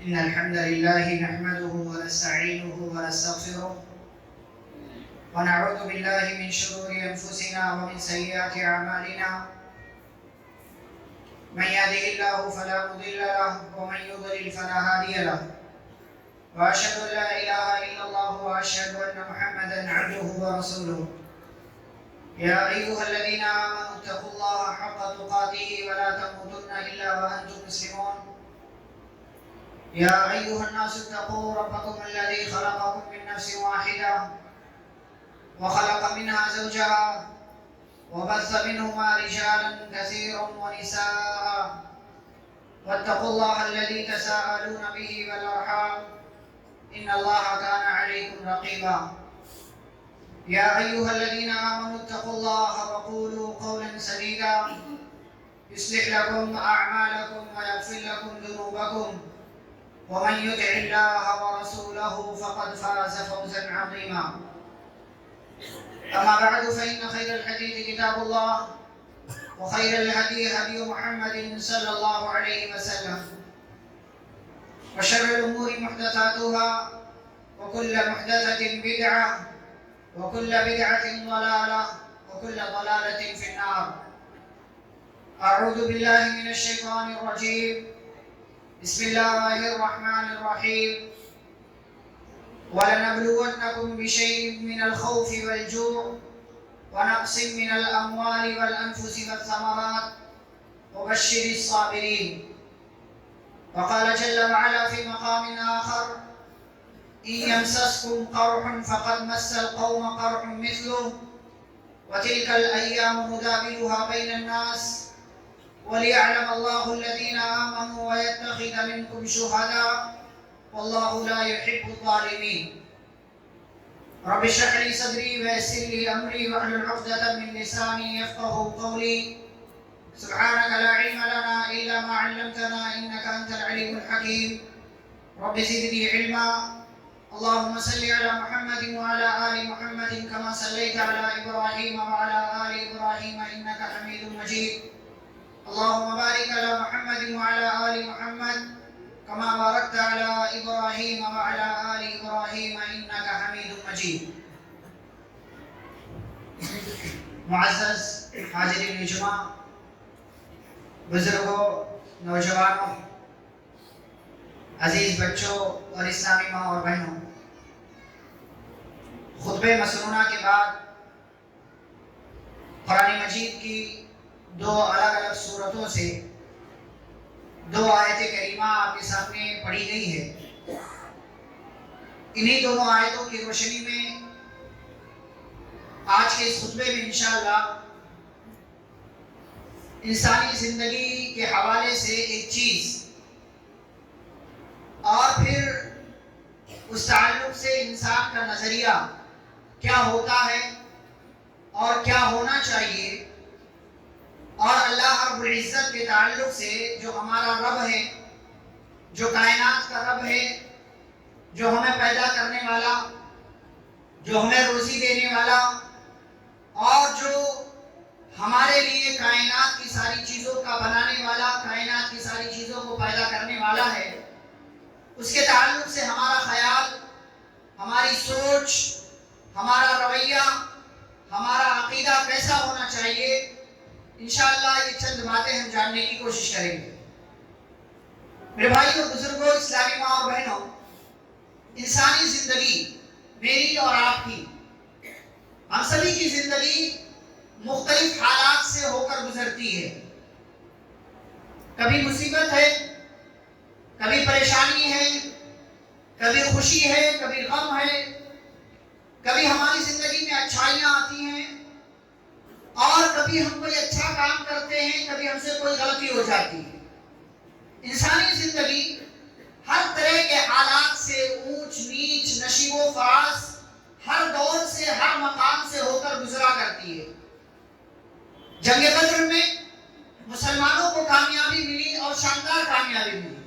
إن الحمد لله نحمده ونستعينه ونستغفره ونعوذ بالله من شرور أنفسنا ومن سيئات أعمالنا. من يهده الله فلا مضل له ومن يضلل فلا هادي له. وأشهد أن لا إله إلا الله وأشهد أن محمدا عبده ورسوله. يا أيها الذين آمنوا اتقوا الله حق تقاته ولا تموتن إلا وأنتم مسلمون. يا أيها الناس اتقوا ربكم الذي خلقكم من نفس واحدة وخلق منها زوجها وبث منهما رجالا كثيرا ونساء واتقوا الله الذي تساءلون به والأرحام إن الله كان عليكم رقيبا. يا أيها الذين آمنوا اتقوا الله وقولوا قولا سديدا يصلح لكم أعمالكم ويغفر لكم ذنوبكم ومن يطع الله ورسوله فقد فاز فوزا عظيما. أما بعد فإن خير الحديث كتاب الله وخير الهدي هدي محمد صلى الله عليه وسلم وشر الأمور محدثاتها وكل محدثة بدعة وكل بدعة ضلالة وكل ضلالة في النار. أعوذ بالله من الشيطان الرجيم. بسم الله الرحمن الرحيم. ولنبلونكم بشيء من الخوف والجوع ونقص من الأموال والأنفس والثمرات وبشر الصابرين. وقال جل وعلا في مقام آخر: إن يمسسكم قرح فقد مس القوم قرح مثله وتلك الأيام نداولها بين الناس وليعلم الله الذين آمنوا ويتخذ منكم شهداء والله لا يحب الظالمين. رب اشرح لي صدري ويسر لي أمري واحلل عقدة من لساني يفقهوا قولي. سبحانك لا علم لنا إلا ما علمتنا إنك أنت العليم الحكيم. رب زدني علما. اللهم صل على محمد وعلى آل محمد كما صليت على إبراهيم وعلى آل إبراهيم إنك حميد مجيد. اللهم بارك على محمد وعلى آل محمد كما باركت على إبراهيم وعلى آل إبراهيم إنك حميد مجيد. معزز حاضرین جمعہ، بزرگوں، نوجوانوں، عزیز بچوں اور اسلامی ماں اور بہنوں، خطبہ مسنونہ کے بعد قرآن مجید کی دو الگ الگ صورتوں سے دو آیت کریمہ آپ کے سامنے پڑھی گئی ہے. انہی دونوں آیتوں کی روشنی میں آج کے اس خطبے میں انشاءاللہ انسانی زندگی کے حوالے سے ایک چیز اور پھر اس تعلق سے انسان کا نظریہ کیا ہوتا ہے اور کیا ہونا چاہیے، اور اللہ رب العزت کے تعلق سے جو ہمارا رب ہے، جو کائنات کا رب ہے، جو ہمیں پیدا کرنے والا، جو ہمیں روزی دینے والا، اور جو ہمارے لیے کائنات کی ساری چیزوں کا بنانے والا، کائنات کی ساری چیزوں کو پیدا کرنے والا ہے، اس کے تعلق سے ہمارا خیال، ہماری سوچ، ہمارا رویہ، ہمارا عقیدہ کیسا ہونا چاہیے، انشاءاللہ یہ چند باتیں ہم جاننے کی کوشش کریں گے. میرے بھائیوں، بزرگوں، اسلامی ماں اور بہنوں، انسانی زندگی میری اور آپ کی، ہم سبھی کی زندگی مختلف حالات سے ہو کر گزرتی ہے. کبھی مصیبت ہے، کبھی پریشانی ہے، کبھی خوشی ہے، کبھی غم ہے، کبھی ہماری زندگی میں اچھائیاں آتی ہیں اور کبھی ہم کوئی اچھا کام کرتے ہیں، کبھی ہم سے کوئی غلطی ہو جاتی ہے. انسانی زندگی ہر طرح کے حالات سے، اونچ نیچ، نشیب و فراز، ہر دور سے، ہر مقام سے ہو کر گزرا کرتی ہے. جنگ بدر میں مسلمانوں کو کامیابی ملی اور شاندار کامیابی ملی.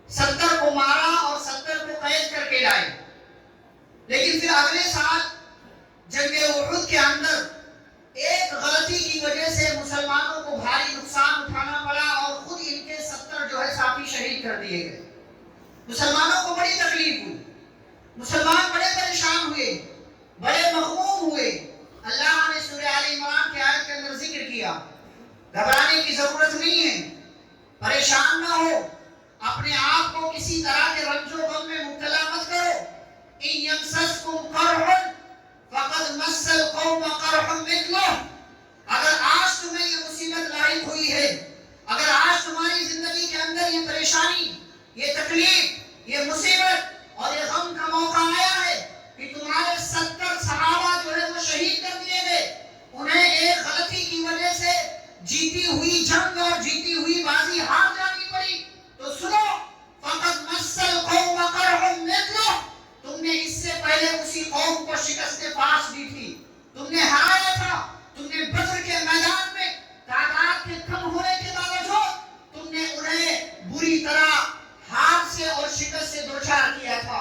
70 کو مارا اور 70 کو قید کر کے لائے. لیکن پھر اگلے سال جنگ احد کے اندر ایک غلطی کی وجہ سے مسلمانوں کو بھاری نقصان اٹھانا پڑا اور خود ان کے 70 جو ہے ساتھی شہید کر دیے گئے. مسلمانوں کو بڑی تکلیف ہوئی، مسلمان بڑے پریشان ہوئے، بڑے مغموم ہوئے۔ اللہ نے سورہ آل عمران کی آیت کے اندر ذکر کیا، گھبرانے کی ضرورت نہیں ہے، پریشان نہ ہو، اپنے آپ کو کسی طرح کے رنج و غم میں مبتلا مت کرو۔ ان یمسسکم قرح فقد مس القوم قرح مثلہ، اگر آج تمہیں یہ مصیبت لاحق ہوئی ہے، اگر آج تمہاری زندگی کے اندر یہ پریشانی، یہ تکلیف، یہ مصیبت اور یہ غم کا موقع آیا ہے کہ تمہارے 70 صحابہ جو ہے وہ شہید کر دیے گئے، انہیں ایک غلطی کی وجہ سے جیتی ہوئی جنگ اور جیتی ہوئی بازی ہار جانی پڑی، تو سنو، فقد مس القوم قرح مثلہ، تم نے اس سے پہلے اسی قوم کو شکست پاس دی تھی، تم نے ہرایا تھا، تم نے بدر کے میدان میں تعداد کے کم ہونے کے باوجود تم نے انہیں بری طرح ہار سے اور شکست سے دوچار کیا تھا۔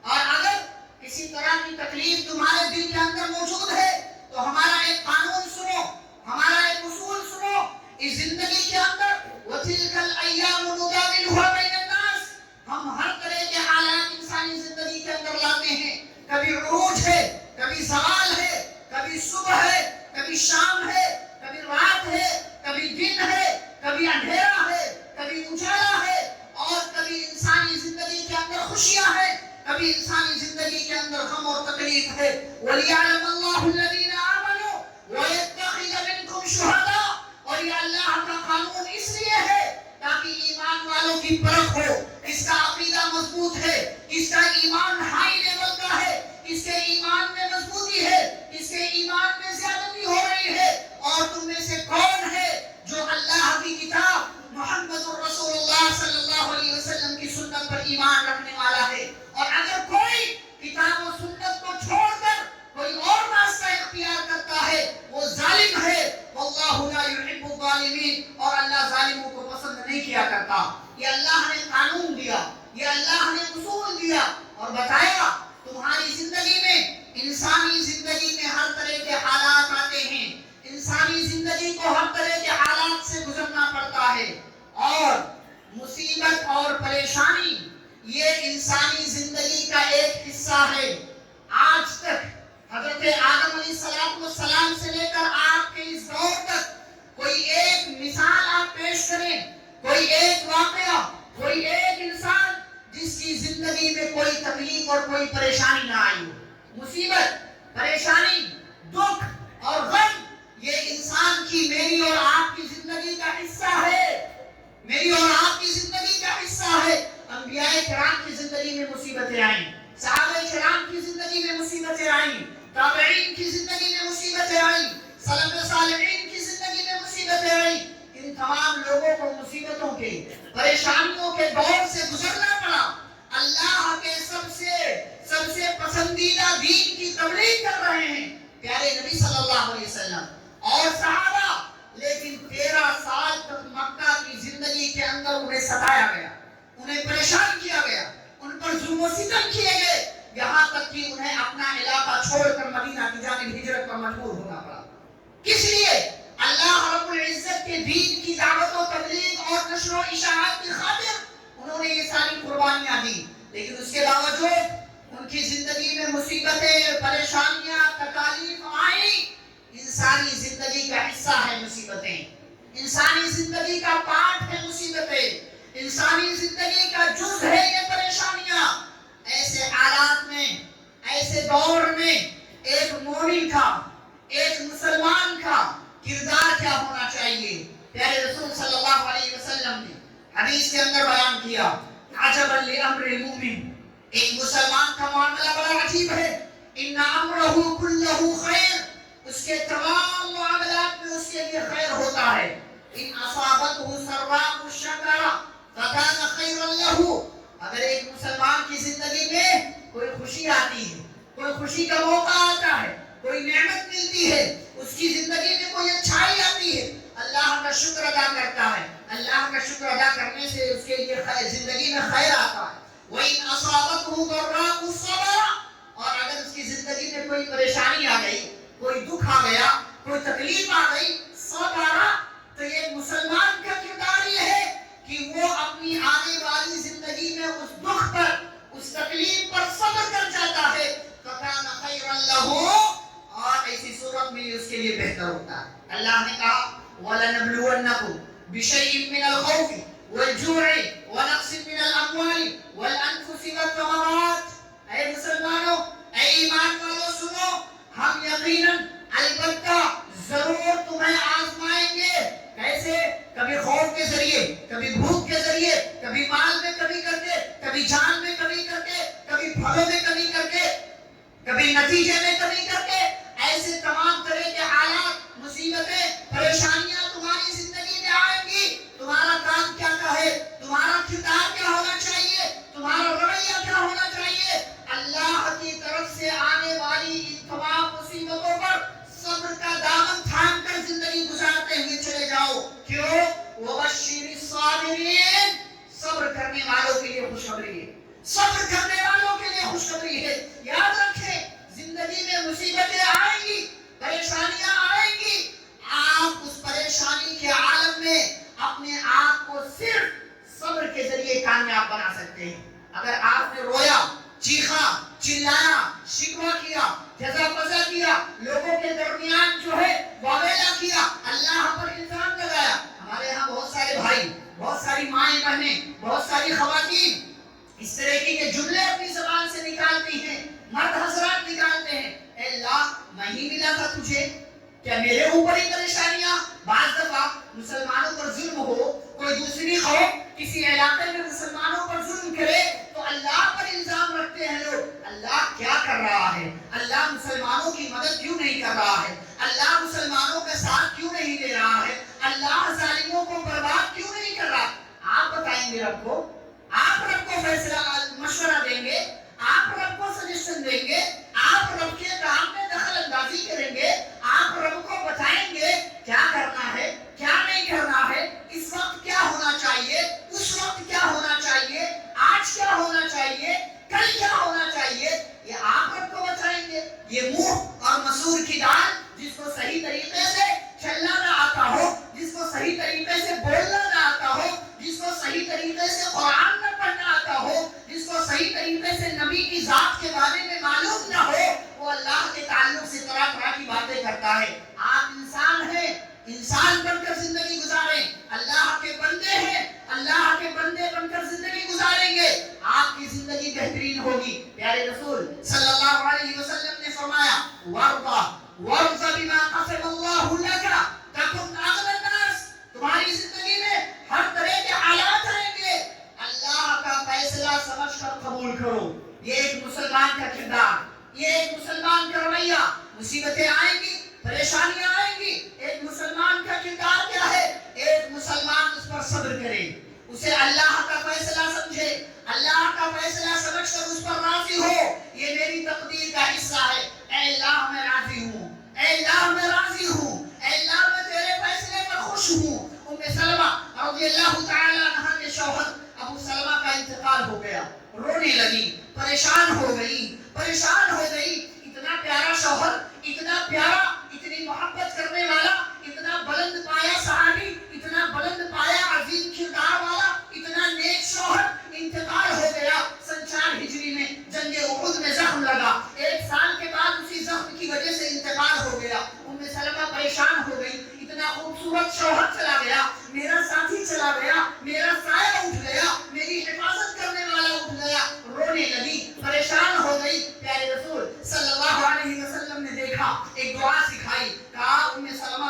اور اگر کسی طرح کی تکلیف تمہارے دل کے اندر موجود ہے تو ہمارا ایک قانون سنو، ہمارا ایک اصول سنو، اس زندگی کے اندر وَتِلْكَ الْأَيَّامُ نُدَاوِلُهَا بَيْنَ النَّاسِ، ہم ہر طرح کے حالات انسانی زندگی کے اندر لاتے ہیں، کبھی عروج ہے، کبھی زوال ہے، کبھی صبح ہے، کبھی شام ہے، کبھی رات ہے، کبھی دن ہے، کبھی اندھیرا ہے، کبھی اجالا ہے، اور کبھی انسانی زندگی کے اندر خوشیاں ہیں، کبھی انسانی زندگی کے اندر غم اور تکلیف ہے۔ وَلِيَعْلَمَ اللَّهُ الَّذِينَ آمَنُوا وَيَتَّخِذَ مِنكُمْ شُهَدَاءَ، اور یہ اللہ کا قانون اس لیے ہے تاکہ ایمان والوں کی پرکھ ہو، کس کا عقیدہ مضبوط ہے، کس کا ایمان ہائی لیول کا ہے، کس کے ایمان میں مضبوطی ہے، کس کے ایمان میں زیادتی ہو رہی ہے، اور تم میں سے کون ہے جو اللہ کی کتاب محمد الرسول اللہ صلی اللہ علیہ وسلم کی سنت پر ایمان رکھنے والا ہے۔ اور اگر کوئی کتاب و سنت کو چھوڑ کر کوئی اور راستہ اختیار کرتا ہے وہ ظالم ہے، واللہ لا يحب الظالمین، اور اللہ ظالموں کو پسند نہیں کیا کرتا۔ یہ اللہ نے قانون دیا، یہ اللہ نے اصول دیا اور بتایا تمہاری زندگی میں، انسانی زندگی میں ہر طرح کے حالات آتے ہیں، انسانی زندگی کو ہر طرح کے حالات سے گزرنا پڑتا ہے، اور مصیبت اور پریشانی یہ انسانی زندگی کا ایک حصہ ہے۔ آج تک حضرت آدم علیہ السلام سے لے کر آپ کے اس دور تک کوئی ایک مثال آپ پیش کریں، کوئی ایک واقعہ، کوئی ایک انسان جس کی زندگی میں کوئی تکلیف اور کوئی پریشانی نہ آئی ہو۔ مصیبت، پریشانی، دکھ اور غم یہ انسان کی، میری اور آپ کی زندگی کا حصہ ہے، میری اور آپ کی زندگی کا حصہ ہے۔ انبیاء کرام کی زندگی میں مصیبتیں آئیں، صحابہ کرام کی زندگی میں مصیبتیں آئیں، تابعین کی زندگی میں مصیبتیں آئیں، سلف صالحین کی زندگی میں مصیبتیں آئیں۔ ان تمام لوگوں کو مصیبتوں کے، پریشانیوں کے دور سے گزرنا پڑا۔ اللہ کے سب سے پسندیدہ دین کی تبلیغ کر رہے ہیں پیارے نبی صلی اللہ علیہ وسلم اور صحابہ، لیکن 13 سال تک مکہ کی زندگی کے اندر انہیں ستایا گیا، انہیں پریشان کیا گیا، ان پر ظلم و ستم کیے گئے، یہاں تک کہ انہیں اپنا علاقہ چھوڑ کر مدینہ کی جانب ہجرت پر مجبور ہونا پڑا۔ کس لیے؟ اللہ رب العزت کے دین کی دعوت و تبلیغ اور نشر و اشاعت کی خاطر انہوں نے یہ ساری قربانیاں دی، لیکن اس کے باوجود ان کی زندگی میں مصیبتیں، پریشانیاں، تکالیف آئیں۔ انسانی زندگی کا حصہ ہے مصیبتیں، انسانی زندگی کا پارٹ ہے مصیبتیں، انسانی زندگی کا جز ہے یہ پریشانیاں۔ ایسے حالات میں، ایسے دور میں ایک مومن کا، ایک مسلمان کا کردار کیا ہونا چاہیے؟ پیارے رسول صلی اللہ علیہ وسلم نے حدیث کے اندر بیان کیا، عجبا لامر المؤمن، ایک مسلمان کا معاملہ بڑا عجیب ہے، ان امرہ کلہ خیر، اس کے تمام معاملات میں اس کے لیے خیر ہوتا ہے۔ ان اصابتہ سراء شکر فکان خیرا لہ، اگر ایک مسلمان کی زندگی میں کوئی خوشی آتی ہے، کوئی خوشی کا موقع آتا ہے، کوئی نعمت ملتی ہے، اس کی زندگی میں کوئی اچھائی آتی ہے، اللہ کا شکر ادا کرتا ہے، اللہ کا شکر ادا کرنے سے اس کے لیے زندگی میں خیر آتا ہے۔ وَإِنْ أَصَابَتْهُ ضَرَّاءُ صَبَرَ، اور اگر اس کی زندگی میں کوئی پریشانی آ گئی، کوئی دکھ آ گیا، کوئی تکلیف آ گئی، صبر، تو یہ مسلمان کا کردار یہ ہے کہ وہ اپنی آنے والی زندگی میں اس دکھ پر، اس تکلیف پر صبر کر جاتا ہے، فَكَانَ خَيْرًا لَهُ، اور ایسی صورت میں اس کے لیے بہتر ہوتا ہے۔ اللہ نے کہا وَلَنَبْلُوَنَّكُمْ بِشَيْءٍ مِّنَ الْخَوْفِ وَالْجُوعِ وَنَقْصٍ مِّنَ الْأَمْوَالِ وَالْأَنفُسِ وَالثَّمَرَاتِ۔ اے مسلمانوں، اے ایمان والو سنو، ہم یقیناً البتہ ضرور تمہیں آزمائیں گے۔ کیسے؟ کبھی خوف کے ذریعے، کبھی بھوک کے ذریعے، کبھی مال میں کمی کر کے، کبھی جان میں کمی کر کے، کبھی پھلوں میں کمی کر کے، کبھی نتیجے میں کمی کر کے، ایسے تمام طرح کے حالات، مصیبتیں، پریشانیاں تمہاری زندگی میں آئیں گی۔ تمہارا کام کیا ہے؟ تمہارا کردار کیا ہونا چاہیے؟ تمہارا رویہ کیا ہونا چاہیے؟ اللہ کی طرف سے آنے والی ان تمام مصیبتوں پر صبر کا دامن تھام کر زندگی گزارتے ہوئے چلے جاؤ۔ کیوں؟ وَبَشِّرِ الصَّابِرِينَ، صبر کرنے والوں کے لیے خوشخبری ہے، صبر کرنے والوں کے لیے خوشخبری ہے۔ یاد رکھیں، زندگی میں مصیبتیں آئیں گی، پریشانیاں آئیں گی، آپ اس پریشانی کے عالم میں اپنے آپ کو صرف صبر کے ذریعے کامیاب بنا سکتے ہیں۔ اگر آپ نے رویا، چیخا، چلایا، شکوہ کیا، جزا فضا کیا، لوگوں کے درمیان جو ہے واویلا کیا، اللہ پر الزام لگایا، ہمارے ہاں بہت سارے بھائی، بہت ساری مائیں بہنیں، بہت ساری خواتین اس طرح کے جملے اپنی زبان سے نکالتی ہیں، مرد حضرات نکالتے ہیں، اے اللہ میں ہی ملا تھا تجھے، کیا میرے اوپر ہی پریشانیاں؟ بعض دفعہ مسلمانوں پر ظلم ہو، کوئی دوسری قوم کسی علاقے میں مسلمانوں پر ظلم کرے تو اللہ پر الزام رکھتے ہیں لوگ، اللہ کیا کر رہا ہے؟ اللہ مسلمانوں کی مدد کیوں نہیں کر رہا ہے؟ اللہ مسلمانوں کا ساتھ کیوں نہیں دے رہا ہے؟ اللہ ظالموں کو برباد کیوں نہیں کر رہا؟ آپ بتائیں گے رب کو، آپ رب کو فیصلہ مشورہ دیں گے، آپ رب کو سجیشن دیں گے، آپ رب کے کام میں دخل اندازی کریں گے، آپ رب کو بتائیں گے کیا کرنا ہے، کیا نہیں کرنا ہے، اس وقت کیا ہونا چاہیے، اس وقت کیا ہونا چاہیے، آج کیا ہونا چاہیے، کل کیا ہونا چاہیے، یہ آپ رب کو بتائیں گے۔ یہ منہ اور مسور کی دال جس کو صحیح طریقے سے چلنا نہ آتا ہو، جس کو صحیح طریقے سے بولنا نہ آتا ہو، جس کو صحیح طریقے سے قرآن نہ پڑھنا آتا ہو، جس کو صحیح طریقے سے نبی کی ذات کے بارے میں معلوم نہ ہو، وہ اللہ کے تعلق سے طرح طرح کی باتیں کرتا ہے۔ آپ انسان ہیں، انسان بن کر زندگی گزاریں، اللہ کے بندے ہیں، اللہ کے بندے بن کر زندگی گزاریں گے، آپ کی زندگی بہترین ہوگی۔ پیارے رسول صلی اللہ علیہ وسلم نے فرمایا وَارْضَ بِمَا قَسَمَ اللَّهُ لَكَ تَكُنْ أَغْنَى النَّاسِ، تمہاری زندگی میں ہر طرح کے حالات آئیں گے، اللہ کا فیصلہ سمجھ کر قبول کرو۔ یہ ایک مسلمان کا کردار، یہ ایک مسلمان کا رویہ۔ مصیبتیں آئیں گی، پریشانیاں آئیں گی، ایک مسلمان کا کردار کیا ہے؟ ایک مسلمان اس پر صبر کرے، اسے اللہ کا فیصلہ سمجھے، اللہ کا فیصلہ سمجھ کر اس پر راضی ہو، یہ میری تقدیر کا حصہ ہے، اے اللہ میں راضی ہوں، اے اللہ میں راضی ہوں، اے اللہ میں تیرے فیصلے پر خوش ہوں۔ ام سلمہ رضی اللہ تعالی عنہا کے شوہر ابو سلمہ کا انتقال ہو گیا، رونے لگی، پریشان ہو گئی، اتنا پیارا شوہر، اتنا پیارا، اتنی محبت کرنے والا، اتنا بلند پایا صحابی، اتنا بلند پایا عظیم کردار والا، اتنا نیک شوہر انتقال ہو گیا۔ سن 4 ہجری میں جنگ احد میں زخم لگا، 1 سال کے بعد اسی زخم کی وجہ سے انتقال ہو گیا۔ ام سلمہ پریشان ہو گئی، اتنا خوبصورت شوہر چلا گیا، میرا ساتھی چلا گیا، میرا سایہ اٹھ گیا، میری حفاظت کرنے والا اٹھ گیا، رونے لگی، پریشان ہو گئی۔ پیارے رسول صلی اللہ علیہ وسلم نے دیکھا، ایک دعا سکھائی، کہا ام سلمہ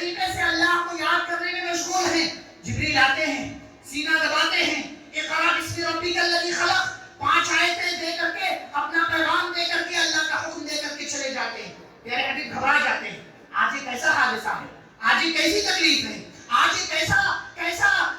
طریقے سے اللہ کو یاد کرنے میں مشغول ہیں، جبریل آتے ہیں، سینہ دباتے ہیں، اقرا بسم ربک الذی خلق، 5 آیتیں دے کر کے، اپنا پیغام دے کر کے، اللہ کا حکم دے کر کے چلے جاتے ہیں۔ پیارے حبیب گھبرا جاتے ہیں، آج یہ کیسا حادثہ ہے، آج یہ کیسی تکلیف ہے، آج یہ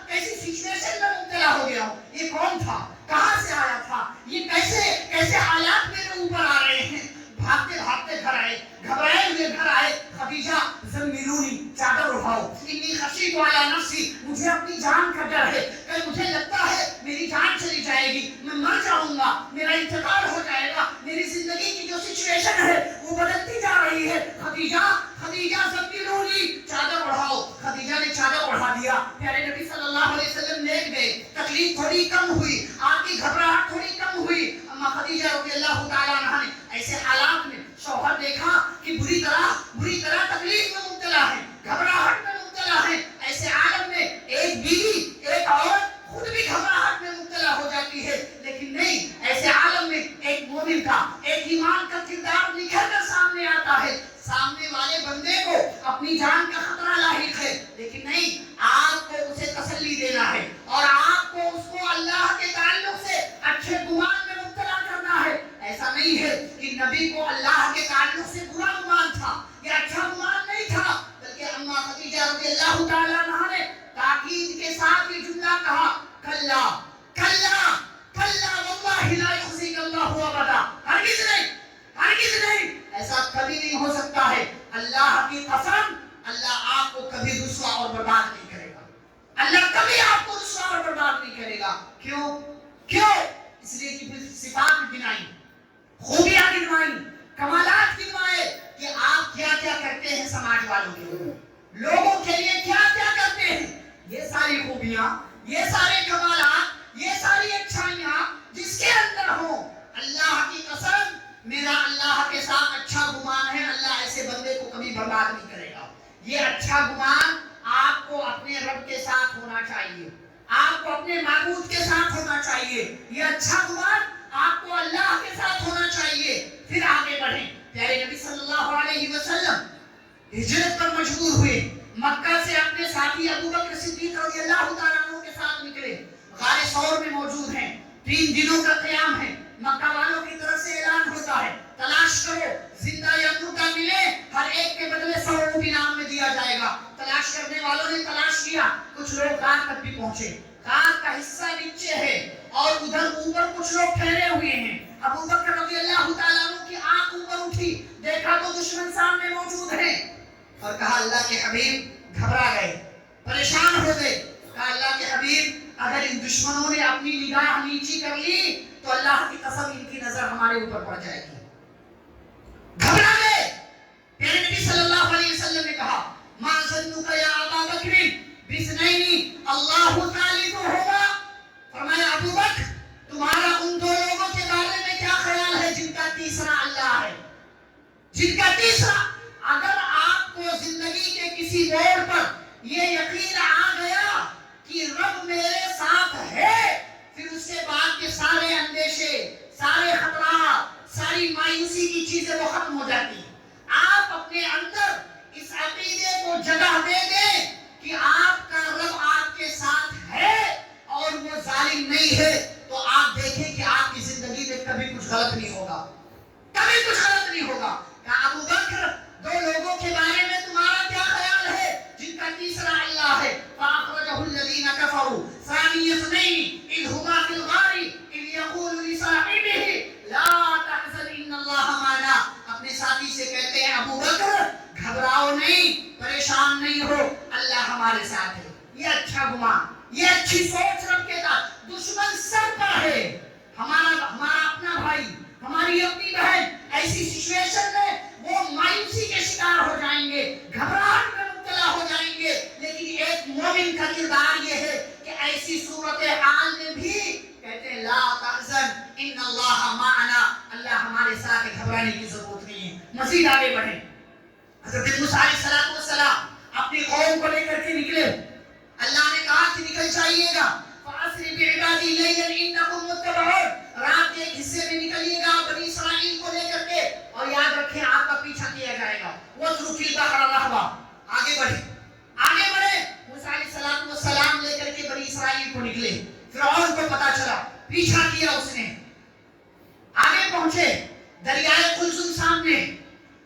کیسی سچویشن میں مبتلا ہو گیا ہوں، یہ کون تھا، کہاں سے آیا تھا، یہ کیسے حالات میرے اوپر آ رہے ہیں۔ بھاگتے بھاگتے گھر آئے، گھبرائے ہوئے گھر آئے، خدیجہ زملونی، چادر اٹھاؤ، انی خشیت علی نفسی، مجھے اپنی جان کا ڈر ہے، کہ مجھے لگتا ہے میری جان چلی جائے گی، میں مر جاؤں گا، میرا انتقال ہو جائے گا، میری زندگی کی جو سچویشن ہے وہ بدلتی جا رہی ہے۔ خدیجہ زملونی، چادر اڑھاؤ۔ خدیجہ نے چادر اڑھا دیا، پیارے نبی صلی اللہ علیہ وسلم لیٹ گئے، تکلیف تھوڑی کم ہوئی، آپ کی گھبراہٹ تھوڑی کم ہوئی۔ اما خدیجہ رضی اللہ تعالیٰ عنہا نے ایسے حالات میں شوہر دیکھا کہ بری طرح تکلیف میں مبتلا ہے، گھبراہٹ میں مبتلا ہے، ایسے عالم میں ایک بیوی، ایک عورت خود بھی گھبراہٹ میں مبتلا ہو جاتی ہے، لیکن نہیں، ایسے عالم میں ایک مومن کا، ایک ایمان کا کردار نکھر کر سامنے آتا ہے۔ سامنے والے بندے کو اپنی جان کا خطرہ لاحق ہے، لیکن نہیں، آپ کو اسے تسلی دینا ہے، اور آپ کو اس کو اللہ کے تعلق سے اچھے گمان میں مبتلا کرنا ہے۔ ایسا نہیں ہے کہ نبی کو اللہ کے تعلق سے برا گمان تھا یا اچھا گمان نہیں تھا، بلکہ اما خدیجہ رضی اللہ تعالیٰ عنہا نے تاکید کے ساتھ یہ جملہ کہا، کلا کلا کلا واللہ لا یخزیک اللہ ابدا، ہرگز نہیں، ایسا کبھی نہیں ہو سکتا ہے، اللہ کی قسم، اللہ آپ کو کبھی رسوا اور برباد نہیں کرے گا، اللہ کبھی آپ کو رسوا اور برباد نہیں کرے گا۔ کیوں؟ اس لیے کہ صفات گنائی، خوبیاں گنوائی، کمالات گنوائے کہ آپ کیا کیا کرتے ہیں سماج والوں کے لیے، لوگوں کے لیے کیا کیا کرتے ہیں۔ یہ ساری خوبیاں، یہ سارے کمالات، یہ ساری اچھائیاں جس کے اندر ہوں، اللہ کی قسم، میرا اللہ کے ساتھ اچھا گمان ہے، اللہ ایسے بندے کو کبھی برباد نہیں کرے گا۔ یہ اچھا گمان آپ کو اپنے رب کے ساتھ ہونا چاہیے، آپ کو اپنے معبود کے ساتھ ہونا چاہیے، یہ اچھا گمان آپ کو اللہ کے ساتھ ہونا چاہیے۔ پھر آگے بڑھیں، پیارے نبی صلی اللہ علیہ وسلم ہجرت پر مجبور ہوئے، مکہ سے اپنے ساتھی ابو بکر صدیق رضی اللہ تعالیٰ عنہ کے ساتھ نکلے، غار ثور میں موجود ہیں، 3 دنوں کا قیام ہے، مکہ والوں کی طرف سے اعلان ہوتا ہے، تلاش کرو، زندہ یا مردہ ملے، ہر ایک کے بدلے 100 اونٹ انعام میں دیا جائے گا۔ تلاش کرنے والوں نے تلاش کیا، کچھ لوگ غار تک بھی پہنچے، غار کا حصہ نیچے ہے اور ادھر اوپر کچھ لوگ ٹھہرے ہوئے ہیں۔ ابو بکر رضی اللہ تعالیٰ عنہ کی آنکھ اوپر اٹھی، دیکھا تو دشمن سامنے موجود ہیں، اور کہا اللہ کے حبیب، گھبرا گئے، پریشان ہو گئے، کہا اللہ کے حبیب، اگر ان دشمنوں نے اپنی نگاہ نیچی کر لی تو اللہ کی قسم ان کی نظر ہمارے اوپر پڑ جائے گی۔ گھبرا گئے، پیارے نبی صلی اللہ علیہ وسلم نے کہا، ما ظنک یا ابا بکر باثنین اللہ ثالثہما، فرمایا ابو بکر، تمہارا ان 2 لوگوں کے بارے میں کیا خیال ہے جن کا تیسرا اللہ ہے، جن کا تیسرا۔ اگر آپ کو زندگی کے کسی موڑ پر یہ یقین آ گیا کہ رب میرے ساتھ ہے، پھر اس کے بعد کے سارے اندیشے، سارے خطرات، ساری مایوسی کی چیزیں وہ ختم ہو جاتی ہیں۔ آپ اپنے اندر اس عقیدے کو جگہ دے دیں کہ آپ کا رب آپ کے ساتھ ہے اور وہ ظالم نہیں ہے، تو آپ دیکھیں کہ آپ کی زندگی میں کبھی کچھ غلط نہیں ہوگا، کبھی کچھ غلط نہیں ہوگا۔ کہ ابو بکر، 2 لوگوں کے بارے میں تمہارا کیا خیال ہے جن کا تیسرا اللہ ہے؟ فَأَخْرَجَهُ الَّذِينَ كَفَرُوا ثَانِيَ اثْنَيْنِ إِذْ هُمَا فِي الْغَارِ إِذْ يَقُولُ لِصَاحِبِهِ لَا تَحْزَنْ إِنَّ اللَّهَ مَعَنَا، اپنے ساتھی سے کہتے ہیں ابو بکر گھبراؤ نہیں، پریشان نہیں ہو، اللہ ہمارے ساتھ ہے۔ یہ اچھا گمان، یہ اچھی سوچ رب کے ساتھ، دشمن سر پر ہے، ہمارا اپنا بھائی، ہماری اپنی بہن، ایسی سچویشن میں وہ مایوسی کے شکار ہو جائیں گے، گھبراہٹ میں مبتلا ہو جائیں گے، لیکن ایک مومن کا کردار یہ ہے کہ ایسی صورتحال میں بھی کہتے ہیں لا تحزن ان اللہ معنا، اللہ ہمارے ساتھ ہے، گھبرانے کی ضرورت نہیں ہے۔ مزید آگے بڑھیں، حضرت موسیٰ علیہ السلام اپنی قوم کو لے کر کے نکلے، اللہ نے کہا کہ نکل جائیے گا، فَأَسْرِ بِعِبَادِي لَيْلًا إِنَّكُمْ مُتَّبَعُونَ، رات کے ایک حصے میں نکلیے گا بنی اسرائیل کو لے کر کے، اور یاد رکھیں آپ کا پیچھا کیا جائے گا۔ وَاتْرُكِ الْبَحْرَ رَهْوًا، آگے بڑھیں، پیچھا کیا اس نے، آگے پہنچے، دریائے قلزم سامنے،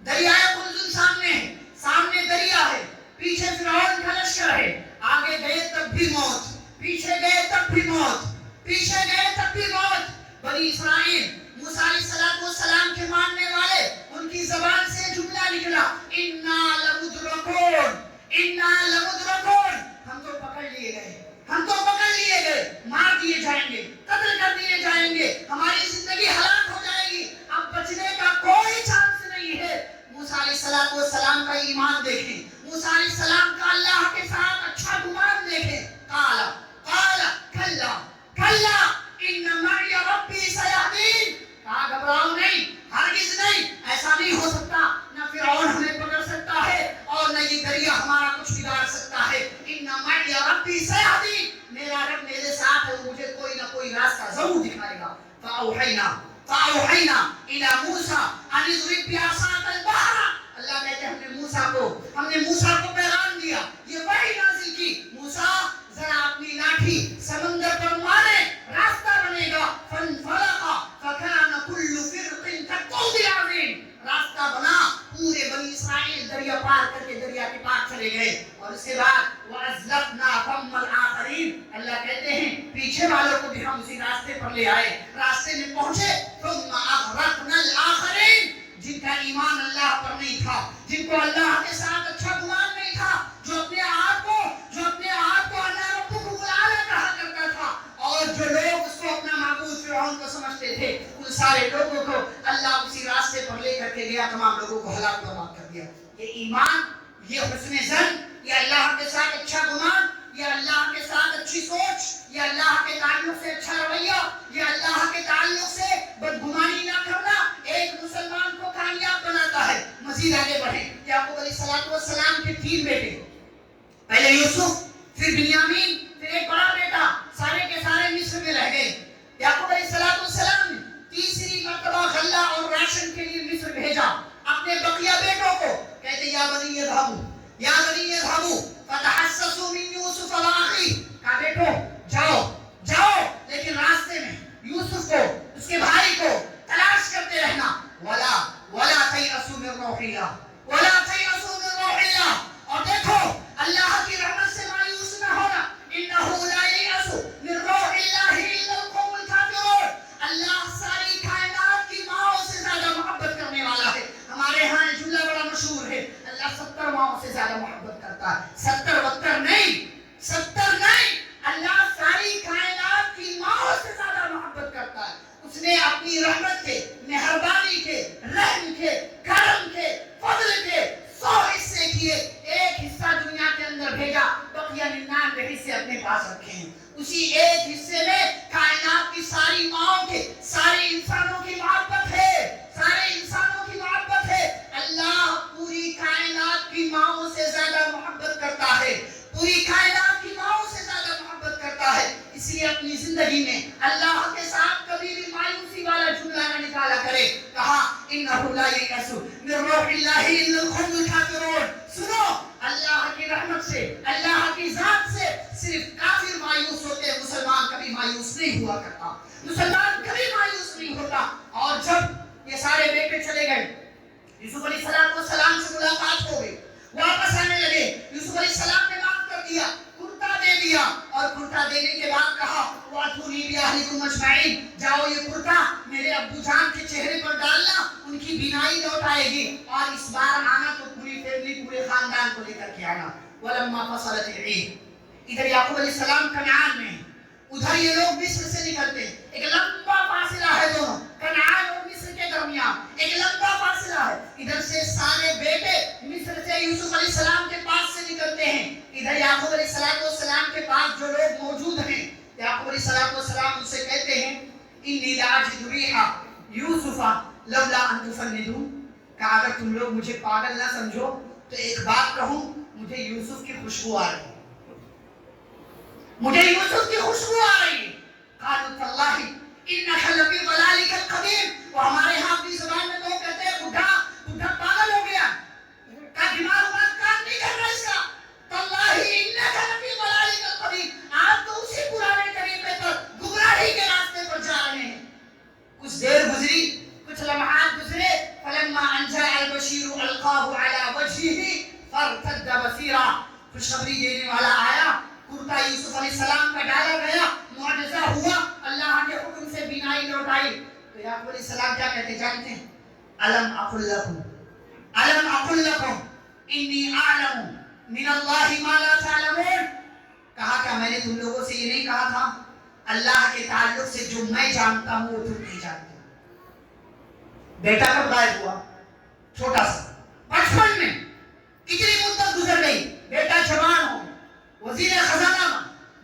دریائے قلزم سامنے، سامنے دریا ہے، پیچھے فرعون کا لشکر ہے، آگے گئے تب بھی موت، پیچھے گئے تب بھی موت، پیچھے گئے تب بھی موت۔ بنی اسرائیل موسیٰ علیہ السلام کے ماننے والے، ان کی زبان سے جملہ نکلا، اِنَّا لَمُدْرَكُونَ، اِنَّا لَمُدْرَكُونَ، ہم تو پکڑ لیے گئے، ہم تو پکڑ لیے گئے، مار دیے جائیں گے، قتل کر دیے جائیں گے، ہماری زندگی ہلاک ہو جائے گی، اب بچنے کا کوئی چانس نہیں ہے۔ موسیٰ علیہ السلام کا ایمان دیکھیں، موسیٰ علیہ السلام کا اللہ کے ساتھ اچھا گمان دیکھیں۔ قال کلا کلا ان معی ربی سیہدین، کہا گھبراؤ نہیں، ہرگز نہیں، ایسا نہیں ہو سکتا، نہ فرعون ہمیں پکڑ سکتا ہے اور نہ یہ دریا ہمارا کچھ بگاڑ سکتا ہے۔ ان معی ربی سیہدین، میرا رب میرے ساتھ ہے، مجھے کوئی نہ کوئی راستہ ضرور دکھائے گا۔ فأوحینا الی موسیٰ ان اضرب بعصاک البحر، اللہ کہتے ہم نے موسیٰ کو پیغام دیا، یہ وحی نازل کی، موسیٰ ذرا اپنی لاٹھی سمندر پر مارے، راستہ بنے گا، فانفلق فکان کل فرق کالطود العظیم، راستہ بنا، پورے بنی اسرائیل دریا پار کر کے دریا کے پار چلے گئے، اور اس کے بعد وَأَزْلَفْنَا ثَمَّ الْآخَرِينَ، اللہ کہتے ہیں پیچھے والوں کو بھی ہم اسی راستے پر لے آئے، راستے میں پہنچے، ثُمَّ أَغْرَقْنَا الْآخَرِينَ، جن کا ایمان اللہ پر نہیں تھا، جن کو اللہ کے ساتھ اچھا گمان نہیں تھا، جو اپنے آپ کو اللہ ربکم الأعلی کہا کرتا تھا، اور جو لوگ اس کو اپنا معبود فرعون کو سمجھتے تھے، ان سارے لوگوں کو اللہ اسی راستے پر لے کر کے گیا، تمام لوگوں کو ہلاک برباد کر دیا۔ یہ ایمان، یہ حسن ظن، یہ اللہ کے ساتھ اچھا گمان، یہ اللہ کے ساتھ اچھی سوچ، یہ اللہ کے تعلق سے اچھا رویہ، یہ اللہ کے تعلق سے بدگمانی نہ کرنا ایک مسلمان کو کامیاب بناتا ہے۔ مزید آگے بڑھیں، یعقوب علیہ السلام کے 3 بیٹے، پہلے یوسف، پھر بنیامین، پھر ایک بڑا بیٹا، سارے کے سارے مصر میں رہ گئے۔ یعقوب علیہ السلام نے تیسری مرتبہ غلہ اور راشن کے لیے مصر بھیجا اپنے بقیہ بیٹوں کو، کہتے یا بنی اذهبوا فتحسسوا من یوسف واخیہ، کہا بیٹو جاؤ، لیکن راستے میں یوسف کو، اس کے بھائی کو تلاش کرتے رہنا، ولا تیأسوا من روح اللہ، اور دیکھو اللہ کی رحمت سے مایوس نہ ہونا، انہ لا ییأس من روح اللہ الا القوم الکافرون، اللہ ساری کائنات کی ماؤں سے زیادہ محبت کرنے والا ہے۔ ہمارے ہاں جملہ بڑا مشہور ہے، اللہ 70 ماؤں سے زیادہ محبت کرتا ہے، 70 نہیں، اللہ ساری کائنات کی ماؤں سے زیادہ محبت کرتا ہے۔ اس نے اپنی رحمت کے، مہربانی کے، رحم کے، کرم کے، فضل کے 100 حصے کیے، ایک حصہ دنیا کے اندر بھیجا، بقیہ 99 حصے اپنے پاس رکھے ہیں۔ اسی ایک حصے میں کائنات کی ساری ماؤں کے، سارے انسانوں کی محبت ہے، اللہ پوری کائنات کی ماؤں سے زیادہ محبت کرتا ہے، اس لیے اپنی زندگی میں اللہ کے ساتھ کبھی بھی مایوسی والا جملہ نہ نکالا کرے۔ کہا انہ لا ییأس من روح اللہ الا القوم الکافرون، سنو اللہ کی رحمت سے، اللہ کی ذات سے صرف کافر مایوس ہوتے ہیں، مسلمان کبھی مایوس نہیں ہوا کرتا، مسلمان کبھی مایوس نہیں ہوتا۔ اور جب یہ سارے بیٹے چلے گئے، یوسف علیہ السلام سے ملاقات ہو گئی، واپس آنے لگے، یوسف علیہ السلام نے معاف کر دیا، کرتا دے دیا، اور کرتا دینے کے بعد کہا وَأْتُونِي بِأَهْلِكُمْ أَجْمَعِينَ، جاؤ یہ کرتا میرے ابو جان کے چہرے پر ڈالنا، ان کی بینائی لوٹ آئے گی، اور اس بار آنا تو پوری فیملی، پورے خاندان کو لے کر کے آنا۔ وَلَمَّا فَصَلَتِ الْعِيدُ، ادھر یعقوب علیہ السلام کنعان میں، ادھر یہ لوگ مصر سے نکلتے، ایک لمبا فاصلہ ہے دونوں، کنعان اور مصر کے درمیان ایک لمبا فاصلہ ہے، ادھر سے سارے بیٹے مصر سے یوسف علیہ السلام کے پاس سے نکلتے ہیں، ادھر یعقوب علیہ السلام کے پاس جو لوگ موجود ہیں، یعقوب علیہ السلام ان سے کہتے ہیں انی لاجد ریح یوسف لولا ان تفندون، کہ اگر تم لوگ مجھے پاگل نہ سمجھو تو ایک بات کہوں، مجھے یوسف کی خوشبو آ رہی ہے، مجھے یوسف کی خوشبو آ رہی ہے۔ قالوا تاللہ انک لفی ضلالک القدیم، وہ ہمارے ہاں اپنی زبان میں لوگ کہتے ہیں بڈھا پاگل ہو گیا، کا دماغ کام نہیں کر رہا اس کا، تاللہ انک لفی ضلالک القدیم، آپ تو اسی پرانے طریقے پر گمراہی کے راستے پر وجهه فارتد بصيرا. خوشخبری دینے والا آیا, کرتا یوسف علیہ السلام کا ڈالا گیا, معجزہ ہوا, اللہ کے حکم سے بینائی لوٹائی. تو یعقوب علیہ السلام کیا کہتے جانتے ہیں؟ الم اقل لکم انی اعلم من اللہ ما لا تعلمون. کہا کیا میں نے تم لوگوں سے یہ نہیں کہا تھا اللہ کے تعلق سے جو میں جانتا ہوں وہ تم نہیں جانتے. بیٹا کب غائب ہوا؟ چھوٹا سا, بچپن میں. اتنی مدت گزر گئی, بیٹا جوان ہو, وزیر خزانہ,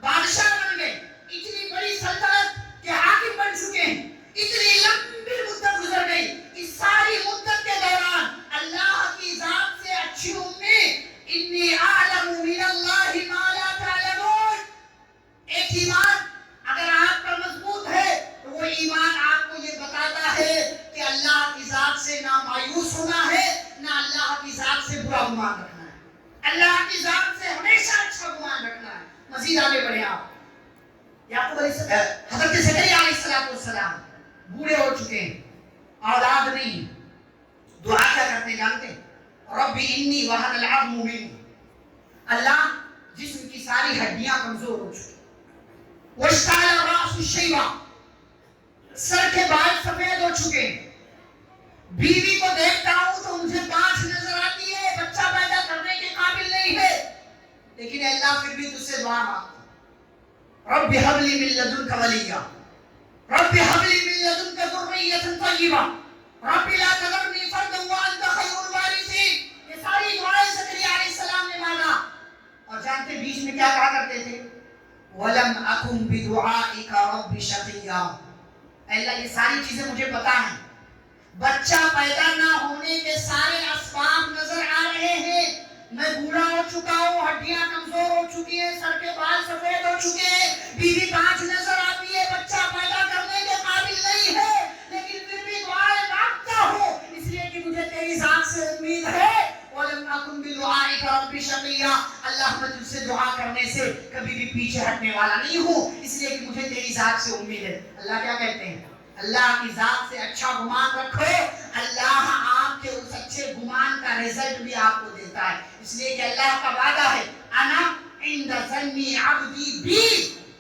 بادشاہ بن گئے, اتنی بڑی سلطنت کے حاکم بن چکے ہیں. اتنی لمبی مدت گزر گئی. اس ساری مدت کے دوران اللہ کی ذات سے اچھی امید, انی اعلم من اللہ ما لا تعلمون. ایک ایمان اگر آپ کا مضبوط ہے تو وہ ایمان آپ کو یہ بتاتا ہے کہ اللہ کی ذات سے نہ مایوس ہونا ہے, نہ اللہ کی ذات سے برا گمان رکھنا ہے. اللہ کی ذات سے ہمیشہ اچھا گمان رکھنا ہے. مزید آگے بڑھیں آپ. یعقوب حضرت زکریا علیہ السلام بوڑھے ہو چکے ہیں, اولاد نہیں. دعا کیا کرتے جانتے ہیں؟ رب انی وہن العظم منی. اللہ جسم کی ساری ہڈیاں کمزور ہو چکی, واشتعل الراس شیبا, سر کے بال سفید ہو چکے ہیں. بیوی کو دیکھتا ہوں تو مجھے گاٹھ نظر آتی ہے, بچہ پیدا کرنے کے قابل نہیں ہے, لیکن اللہ پھر بھی تجھ سے دعا مانگتا ہوں. رب هب لي من لدنك وليا, رب هب لي من لدنك ذرية طيبة, رب لا تذرني فردا وانت خير الوارثين. یہ ساری دعائیں زکریا علیہ السلام نے مانگا. اور جانتے بیچ میں کیا کہا کرتے تھے؟ وَلَمْ أَكُمْ بِدُعَائِكَ رَبِّ شَقِيًّا. اللہ یہ ساری چیزیں مجھے پتا ہیں, بچہ پیدا نہ ہونے کے سارے اسباب نظر آ رہے ہیں, میں بوڑھا ہو چکا ہوں, ہڈیاں کمزور ہو چکی ہیں, سر کے بال سفید ہو چکے ہیں, بیوی کانچ نظر آتی ہے, بچہ پیدا کرنے کے قابل نہیں ہے, لیکن پھر بھی دعائیں مانگتا ہوں اس لیے کہ مجھے تیری ذات سے امید ہے. وَلَمْ أَكُنْ بِدُعَائِكَ رَبِّ شَقِيًّا. اللہ میں تجھ سے دعا کرنے سے کبھی بھی پیچھے ہٹنے والا نہیں ہوں, اس لیے کہ مجھے تیری ذات سے امید ہے. اللہ کیا کہتے ہیں؟ اللہ کی ذات سے اچھا گمان رکھو, اللہ آپ کے اس اچھے گمان کا رزلٹ بھی آپ کو دیتا ہے. اس لیے کہ اللہ کا وعدہ ہے, انا عند ظن عبدی بی,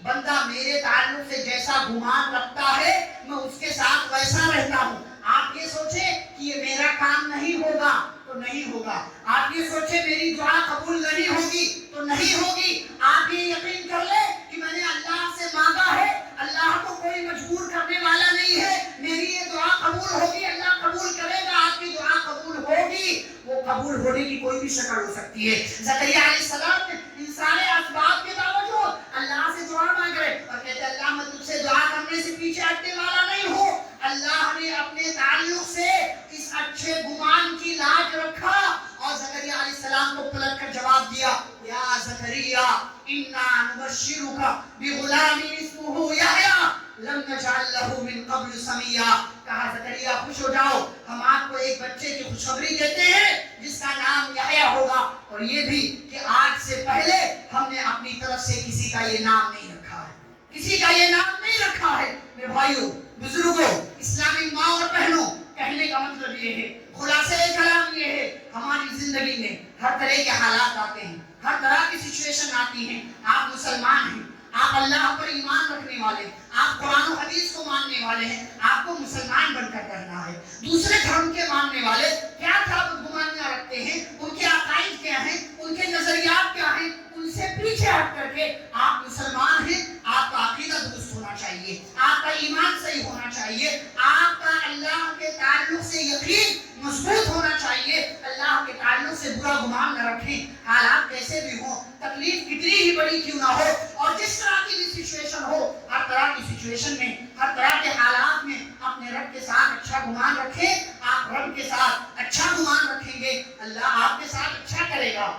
بندہ میرے تعلق سے جیسا گمان رکھتا ہے میں اس کے ساتھ ویسا رہتا ہوں. آپ یہ سوچیں کہ یہ میرا کام نہیں ہوگا تو نہیں ہوگا, آپ یہ سوچیں میری دعا قبول نہیں ہوگی تو نہیں ہوگی. آپ یہ یقین کر لیں کہ میں نے اللہ سے مانگا ہے, اللہ کو کوئی مجبور کرنے والا نہیں ہے, میری یہ دعا قبول ہوگی, اللہ قبول کرے گا, آپ کی دعا قبول ہوگی. وہ قبول ہونے کی کوئی بھی شکل ہو سکتی ہے. زکریا علیہ السلام نے ان سارے اسباب کے باوجود اللہ سے دعا مانگ رہے اور کہتے اللہ میں تجھ سے دعا کرنے سے پیچھے ہٹنے والا نہیں ہوں. اللہ نے اپنے تعلق سے اس اچھے گمان کی لاج رکھا اور زکریا علیہ السلام کو پلٹ کر جواب دیا, یا زکریا انا نبشرک بغلام اسمہ یحییٰ لم نجعل لہ من قبل سمیا. کہا زکریا خوش ہو جاؤ, ہم آپ کو ایک بچے کی خوشخبری دیتے ہیں جس کا نام یحییٰ ہوگا, اور یہ بھی کہ آج سے پہلے ہم نے اپنی طرف سے کسی کا یہ نام نہیں رکھا ہے, کسی کا یہ نام نہیں رکھا ہے. میرے بھائیوں, بزرگوں, اسلامی ماں اور بہنوں, کہنے کا مطلب یہ ہے, خلاصہ کلام یہ ہے, ہماری زندگی میں ہر طرح کے حالات آتے ہیں, ہر طرح کی سچویشن آتی ہیں. آپ مسلمان ہیں, آپ اللہ پر ایمان رکھنے والے, آپ قرآن و حدیث کو ماننے والے ہیں, آپ کو مسلمان بن کر رہنا ہے. دوسرے دھرم کے ماننے والے کیا بدگمانیاں رکھتے ہیں, ان کے عقائد کیا ہیں, ان کے نظریات کیا ہیں, ان سے پیچھے ہٹ کر کے آپ مسلمان ہیں. آپ کا عقیدہ درست ہونا چاہیے, آپ کا ایمان صحیح ہونا چاہیے, آپ کا اللہ کے تعلق سے یقین مضبوط ہونا چاہیے, اللہ کے تعلق سے برا گمان نہ رکھیں. حالات کیسے بھی ہوں, تکلیف کتنی ہی بڑی کیوں نہ ہو, اور جس طرح کی بھی سچویشن ہو, ہر طرح کی سچویشن میں, ہر طرح کے حالات میں اپنے رب کے ساتھ اچھا گمان رکھیں. آپ رب کے ساتھ اچھا گمان رکھیں گے, اللہ آپ کے ساتھ اچھا کرے گا,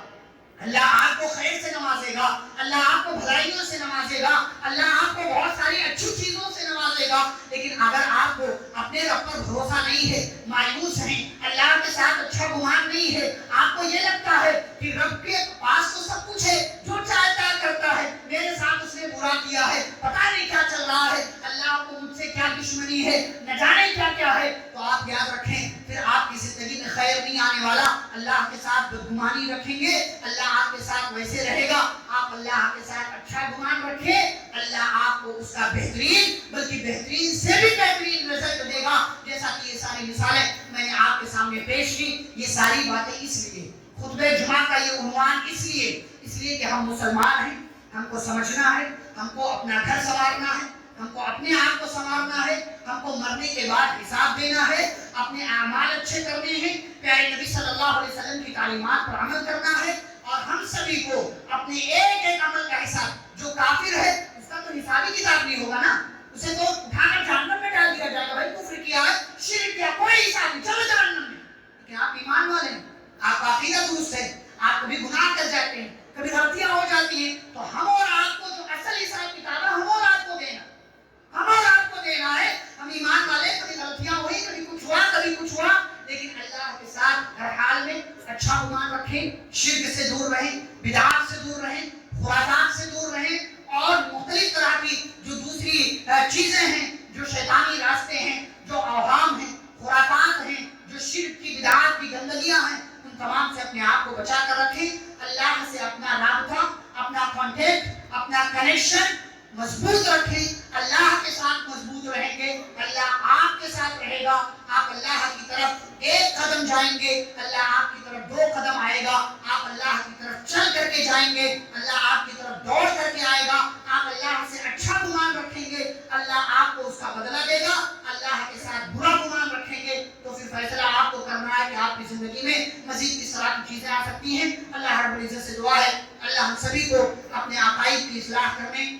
اللہ آپ کو خیر سے نوازے گا, اللہ آپ کو بھلائیوں سے نوازے گا, اللہ آپ کو بہت ساری اچھی چیزوں سے نوازے گا. لیکن اگر آپ کو اپنے رب پر بھروسہ نہیں ہے, مایوس ہیں, اللہ کے ساتھ اچھا گمان نہیں ہے, آپ کو یہ لگتا ہے کہ رب کے پاس تو سب کچھ ہے, جو چاہتا ہے کرتا ہے, میرے ساتھ اس نے برا کیا ہے, پتہ نہیں کیا چل رہا ہے, اللہ کو مجھ سے کیا دشمنی ہے, نہ جانے کیا کیا ہے, تو آپ یاد رکھیں پھر آپ کی زندگی میں خیر نہیں آنے والا. اللہ کے ساتھ بدگمانی رکھیں گے اللہ آپ کے ساتھ ویسے رہے گا. آپ اللہ کے ساتھ اچھا گمان رکھیں, اللہ آپ کو اس کا بہترین بلکہ بہترین سے بھی بہترین رزق دے گا. جیسا کہ یہ ساری مثالیں میں نے آپ کے سامنے پیش کی, یہ ساری باتیں اس لیے, خطبہ جمعہ کا یہ عنوان اس لیے کہ ہم مسلمان ہیں, ہم کو سمجھنا ہے, ہم کو اپنا گھر سنوارنا ہے, ہم کو اپنے آپ کو سنوارنا ہے, ہم کو مرنے کے بعد حساب دینا ہے, اپنے اعمال اچھے کرنے ہیں, پیارے نبی صلی اللہ علیہ وسلم کی تعلیمات پر عمل کرنا ہے, اور ہم سبھی کو اپنے ایک ایک عمل کا حساب, جو کافر ہے اس کا تو حسابی کتاب نہیں ہوگا نا, اسے تو اٹھا کر جہنم میں ڈال دیا جائے گا, بھائی کفر کیا ہے, شرک کیا, کوئی حساب نہیں, چلو جہنم میں. لیکن آپ ایمان والے ہیں, آپ عقیدہ درست ہے, آپ کبھی گناہ کر جاتے ہیں, کبھی غلطیاں ہو جاتی ہیں, تو ہم اور آپ کو جو اصل حساب کتاب ہے ہم اور آپ کو دینا, ہم اور آپ کو دینا ہے. ہم ایمان والے, کبھی غلطیاں ہوئی, کبھی کچھ ہوا, کبھی کچھ ہوا, لیکن اللہ کے ساتھ ہر حال میں اچھا گمان رکھیں, شرک سے دور رہیں, بدعات سے دور رہیں, خرافات سے دور رہیں, اور مختلف طرح کی جو دوسری چیزیں ہیں, جو شیطانی راستے ہیں, جو اوہام ہیں, خرافات ہیں, جو شرک کی بدعات کی گندگیاں ہیں, ان تمام سے اپنے آپ کو بچا کر رکھیں. اللہ سے اپنا رابطہ, اپنا کانٹیکٹ, اپنا کنیکشن مضبوط رکھیں. اللہ کے ساتھ مضبوط رہیں گے, اللہ آپ کے ساتھ رہے گا. آپ اللہ کی طرف ایک قدم جائیں گے, اللہ آپ کی طرف دو قدم آئے گا. آپ اللہ کی طرف چل کر کے جائیں گے, اللہ آپ کی طرف دوڑ کر کے آئے گا. آپ اللہ سے اچھا گمان رکھیں گے, اللہ آپ کو اس کا بدلہ دے گا. اللہ کے ساتھ برا گمان رکھیں گے تو پھر فیصلہ آپ کو کرنا ہے کہ آپ کی زندگی میں مزید کس طرح کی چیزیں آ سکتی ہیں. اللہ رب العزت سے دعا ہے, اللہ ہم سبھی کو اپنے عقائد کی اصلاح کرنے,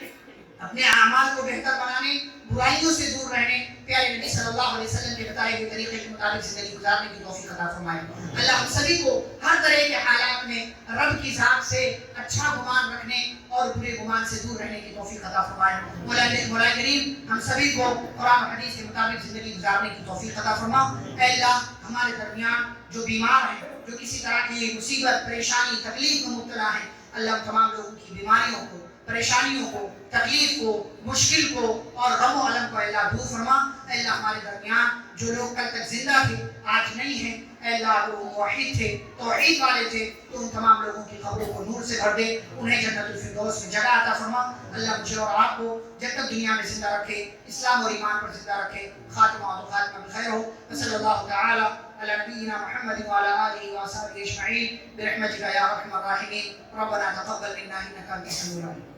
اپنے اعمال کو بہتر بنانے, برائیوں سے دور رہنے, پیارے نبی صلی اللہ علیہ وسلم کے بتائے ہوئے طریقے کے مطابق زندگی گزارنے کی توفیق عطا فرمائے. اللہ ہم سبھی کو ہر طرح کے حالات میں رب کی ذات سے اچھا گمان رکھنے اور برے گمان سے دور رہنے کی توفیق عطا فرمائے. مولا کریم ہم سبھی کو قرآن و حدیث کے مطابق زندگی گزارنے کی توفیق عطا فرما. اے اللہ ہمارے درمیان جو بیمار ہیں, جو کسی طرح کی مصیبت, پریشانی, تکلیف میں مبتلا ہیں, اللہ تمام لوگوں کی بیماریوں کو, پریشانیوں کو, تکلیف کو, مشکل کو اور غم و علم کو اللہ دور فرما. اے اللہ ہمارے درمیان جو لوگ کل تک زندہ تھے, آج نہیں ہیں, اے اللہ وہ موحد تھے, توحید والے تھے, تو ان تمام لوگوں کی قبروں کو نور سے بھر دے, انہیں جنت الفردوس میں جگہ عطا فرما. اللہ مجھے اور آپ کو جب تک دنیا میں زندہ رکھے, اسلام اور ایمان پر زندہ رکھے, خاتمہ و خاتمہ بخیر ہو. صلی اللہ تعالی على نبينا محمد وعلى آله وصحبه أجمعين برحمتك يا أرحم الراحمين. ربنا تقبل منا إنك أنت السميع العليم.